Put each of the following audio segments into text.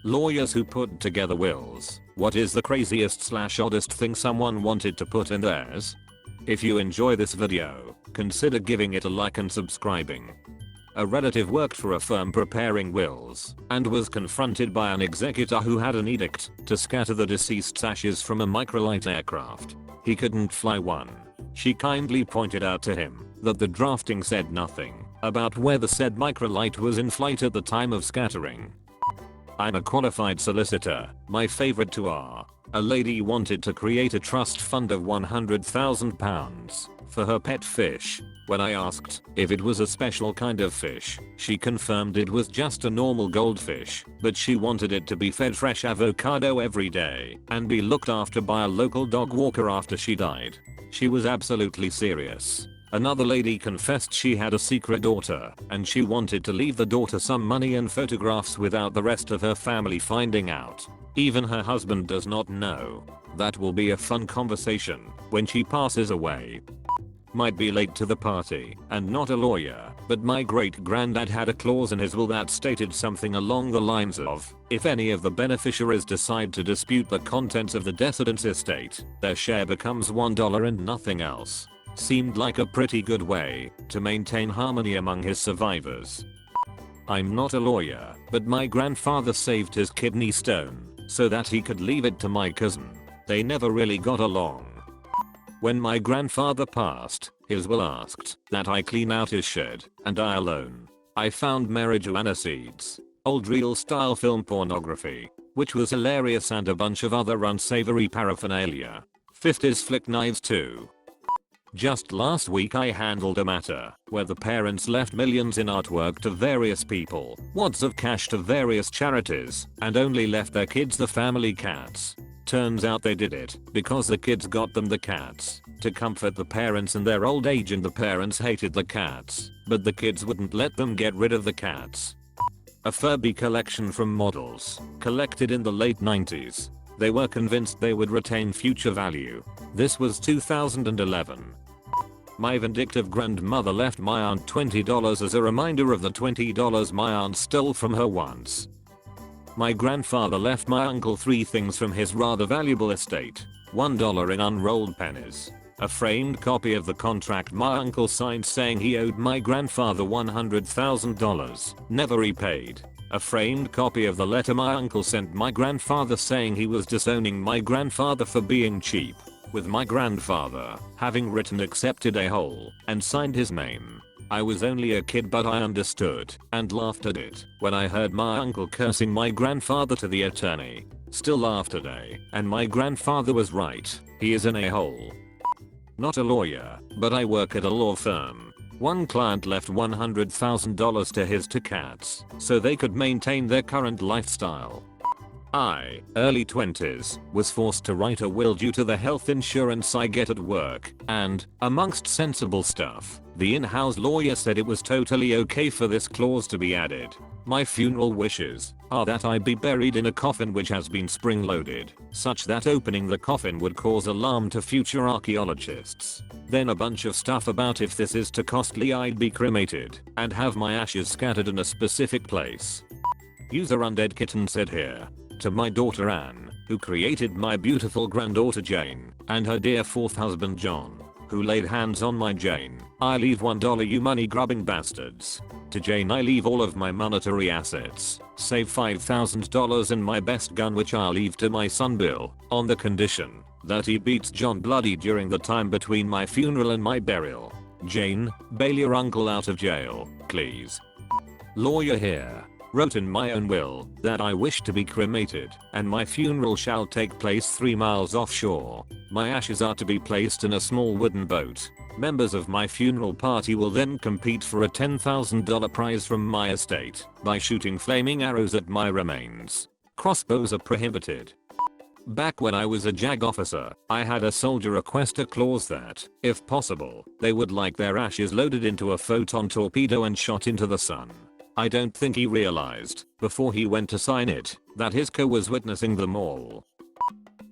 Lawyers who put together wills. What is the craziest / oddest thing someone wanted to put in theirs? If you enjoy this video, consider giving it a like and subscribing. A relative worked for a firm preparing wills and was confronted by an executor who had an edict to scatter the deceased's ashes from a microlight aircraft. He couldn't fly one. She kindly pointed out to him that the drafting said nothing about where the said microlight was in flight at the time of scattering. I'm a qualified solicitor. My favorite two are: a lady wanted to create a trust fund of £100,000 for her pet fish. When I asked if it was a special kind of fish, she confirmed it was just a normal goldfish, but she wanted it to be fed fresh avocado every day and be looked after by a local dog walker after she died. She was absolutely serious. Another lady confessed she had a secret daughter and she wanted to leave the daughter some money and photographs without the rest of her family finding out. Even her husband does not know. That will be a fun conversation when she passes away. Might be late to the party and not a lawyer, but my great granddad had a clause in his will that stated something along the lines of, if any of the beneficiaries decide to dispute the contents of the decedent's estate, their share becomes $1 and nothing else. Seemed like a pretty good way to maintain harmony among his survivors. I'm not a lawyer, but my grandfather saved his kidney stone so that he could leave it to my cousin. They never really got along. When my grandfather passed, his will asked that I clean out his shed, and I alone. I found marijuana seeds, old real style film pornography, which was hilarious, and a bunch of other unsavory paraphernalia. 50s flick knives too. Just last week I handled a matter where the parents left millions in artwork to various people, wads of cash to various charities, and only left their kids the family cats. Turns out they did it because the kids got them the cats to comfort the parents in their old age, and the parents hated the cats, but the kids wouldn't let them get rid of the cats. A Furby collection from models, collected in the late 90s. They were convinced they would retain future value. This was 2011. My vindictive grandmother left my aunt $20 as a reminder of the $20 my aunt stole from her once. My grandfather left my uncle 3 things from his rather valuable estate. $1 in unrolled pennies. A framed copy of the contract my uncle signed saying he owed my grandfather $100,000, never repaid. A framed copy of the letter my uncle sent my grandfather saying he was disowning my grandfather for being cheap, with my grandfather having written "accepted a-hole" and signed his name. I was only a kid, but I understood and laughed at it when I heard my uncle cursing my grandfather to the attorney. Still laugh today, and my grandfather was right. He is an a-hole. Not a lawyer, but I work at a law firm. One client left $100,000 to his 2 cats so they could maintain their current lifestyle. I, early 20s, was forced to write a will due to the health insurance I get at work, and, amongst sensible stuff, the in-house lawyer said it was totally okay for this clause to be added. My funeral wishes are that I be buried in a coffin which has been spring-loaded, such that opening the coffin would cause alarm to future archaeologists. Then a bunch of stuff about if this is too costly I'd be cremated and have my ashes scattered in a specific place. User Undead Kitten said here, to my daughter Anne, who created my beautiful granddaughter Jane, and her dear 4th husband John, who laid hands on my Jane, I leave $1, you money grubbing bastards. To Jane I leave all of my monetary assets, save $5,000 and my best gun, which I'll leave to my son Bill, on the condition that he beats John bloody during the time between my funeral and my burial. Jane, bail your uncle out of jail, please. Lawyer here. Wrote in my own will that I wish to be cremated and my funeral shall take place 3 miles offshore. My ashes are to be placed in a small wooden boat. Members of my funeral party will then compete for a $10,000 prize from my estate by shooting flaming arrows at my remains. Crossbows are prohibited. Back when I was a JAG officer, I had a soldier request a clause that, if possible, they would like their ashes loaded into a photon torpedo and shot into the sun. I don't think he realized, before he went to sign it, that his co was witnessing them all.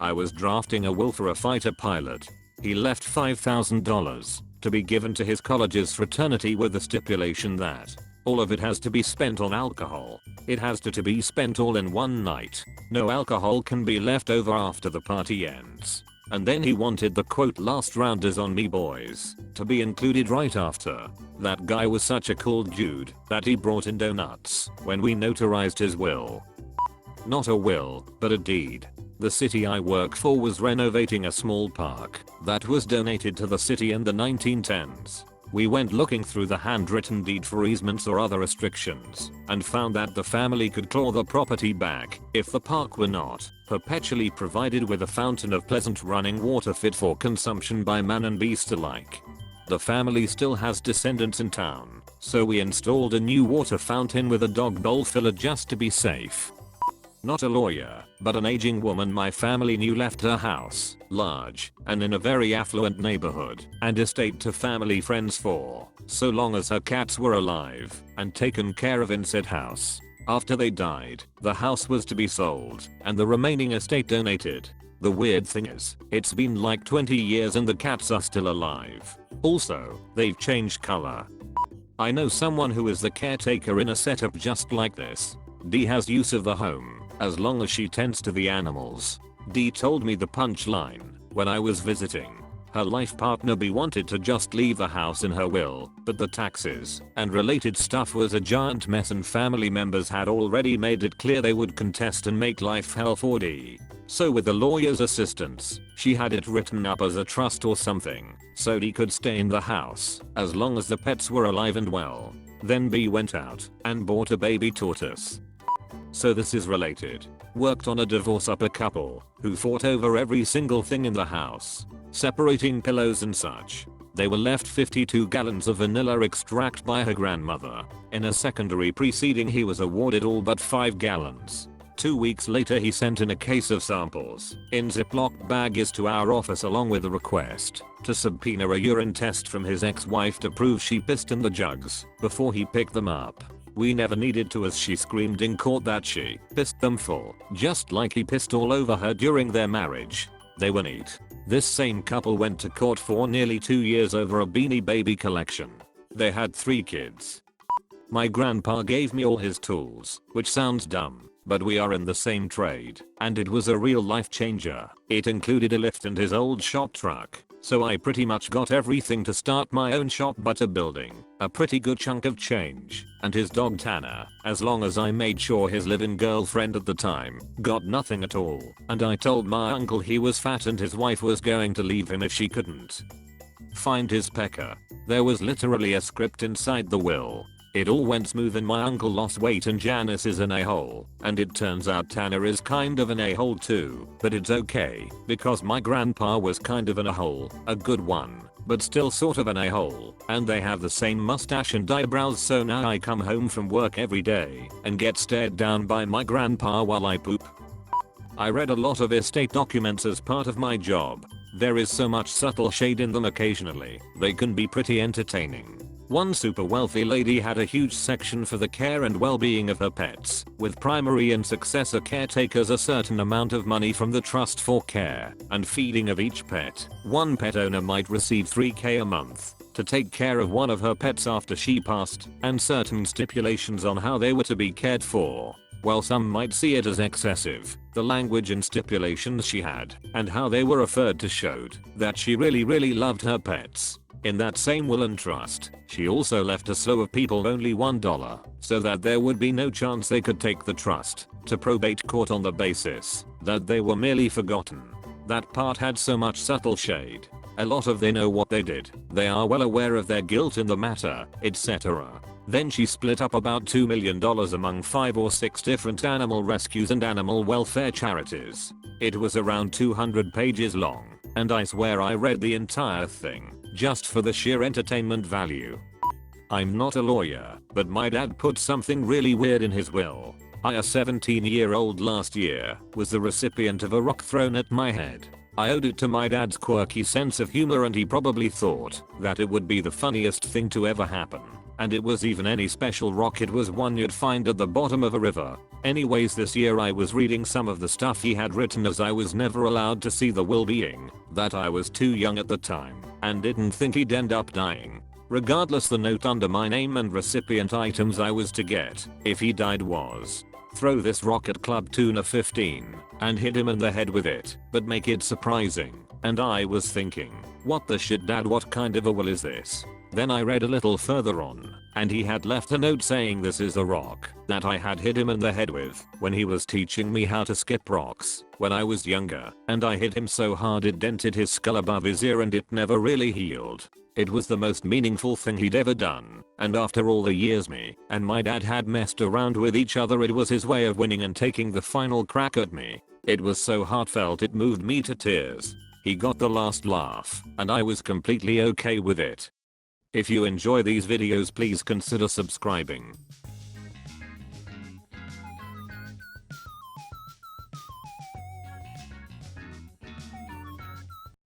I was drafting a will for a fighter pilot. He left $5,000 to be given to his college's fraternity with the stipulation that all of it has to be spent on alcohol. It has to be spent all in one night. No alcohol can be left over after the party ends. And then he wanted the quote last rounders on me boys to be included right after. That guy was such a cool dude that he brought in donuts when we notarized his will. Not a will, but a deed. The city I work for was renovating a small park that was donated to the city in the 1910s. We went looking through the handwritten deed for easements or other restrictions and found that the family could claw the property back if the park were not perpetually provided with a fountain of pleasant running water fit for consumption by man and beast alike. The family still has descendants in town, so we installed a new water fountain with a dog bowl filler just to be safe. Not a lawyer, but an aging woman my family knew left her house, large, and in a very affluent neighborhood, and estate to family friends for so long as her cats were alive and taken care of in said house. After they died, the house was to be sold, and the remaining estate donated. The weird thing is, it's been like 20 years and the cats are still alive. Also, they've changed color. I know someone who is the caretaker in a setup just like this. D has use of the home as long as she tends to the animals. D told me the punchline when I was visiting. Her life partner B wanted to just leave the house in her will, but the taxes and related stuff was a giant mess and family members had already made it clear they would contest and make life hell for D. So with the lawyer's assistance, she had it written up as a trust or something, so D could stay in the house as long as the pets were alive and well. Then B went out and bought a baby tortoise. So this is related. Worked on a divorce up a couple who fought over every single thing in the house, separating pillows and such. They were left 52 gallons of vanilla extract by her grandmother. In a secondary proceeding he was awarded all but 5 gallons. 2 weeks later he sent in a case of samples in Ziploc baggies to our office along with a request to subpoena a urine test from his ex-wife to prove she pissed in the jugs before he picked them up. We never needed to as she screamed in court that she pissed them full, just like he pissed all over her during their marriage. They were neat. This same couple went to court for nearly 2 years over a Beanie Baby collection. They had 3 kids. My grandpa gave me all his tools, which sounds dumb, but we are in the same trade, and it was a real life changer. It included a lift and his old shop truck. So I pretty much got everything to start my own shop but a building, a pretty good chunk of change, and his dog Tanner, as long as I made sure his live-in girlfriend at the time got nothing at all, and I told my uncle he was fat and his wife was going to leave him if she couldn't find his pecker. There was literally a script inside the will. It all went smooth and my uncle lost weight and Janice is an a-hole, and it turns out Tanner is kind of an a-hole too, but it's okay, because my grandpa was kind of an a-hole, a good one, but still sort of an a-hole, and they have the same mustache and eyebrows so now I come home from work every day and get stared down by my grandpa while I poop. I read a lot of estate documents as part of my job. There is so much subtle shade in them occasionally, they can be pretty entertaining. One super wealthy lady had a huge section for the care and well-being of her pets, with primary and successor caretakers a certain amount of money from the trust for care and feeding of each pet. One pet owner might receive $3,000 a month to take care of one of her pets after she passed, and certain stipulations on how they were to be cared for. While some might see it as excessive, the language and stipulations she had and how they were referred to showed that she really loved her pets. In that same will and trust, she also left a slew of people only $1, so that there would be no chance they could take the trust to probate court on the basis that they were merely forgotten. That part had so much subtle shade. A lot of they know what they did, they are well aware of their guilt in the matter, etc. Then she split up about $2 million among 5 or 6 different animal rescues and animal welfare charities. It was around 200 pages long, and I swear I read the entire thing just for the sheer entertainment value. I'm not a lawyer, but my dad put something really weird in his will. I, a 17-year-old last year, was the recipient of a rock thrown at my head. I owed it to my dad's quirky sense of humor and he probably thought that it would be the funniest thing to ever happen. And it was even any special rock, it was one you'd find at the bottom of a river. Anyways, this year I was reading some of the stuff he had written as I was never allowed to see the will being that I was too young at the time and didn't think he'd end up dying. Regardless, the note under my name and recipient items I was to get if he died was: throw this rock at Club Tuna 15 and hit him in the head with it, but make it surprising. And I was thinking, what the shit, Dad, what kind of a will is this? Then I read a little further on, and he had left a note saying this is a rock that I had hit him in the head with when he was teaching me how to skip rocks when I was younger, and I hit him so hard it dented his skull above his ear and it never really healed. It was the most meaningful thing he'd ever done, and after all the years me and my dad had messed around with each other, it was his way of winning and taking the final crack at me. It was so heartfelt it moved me to tears. He got the last laugh, and I was completely okay with it. If you enjoy these videos, please consider subscribing.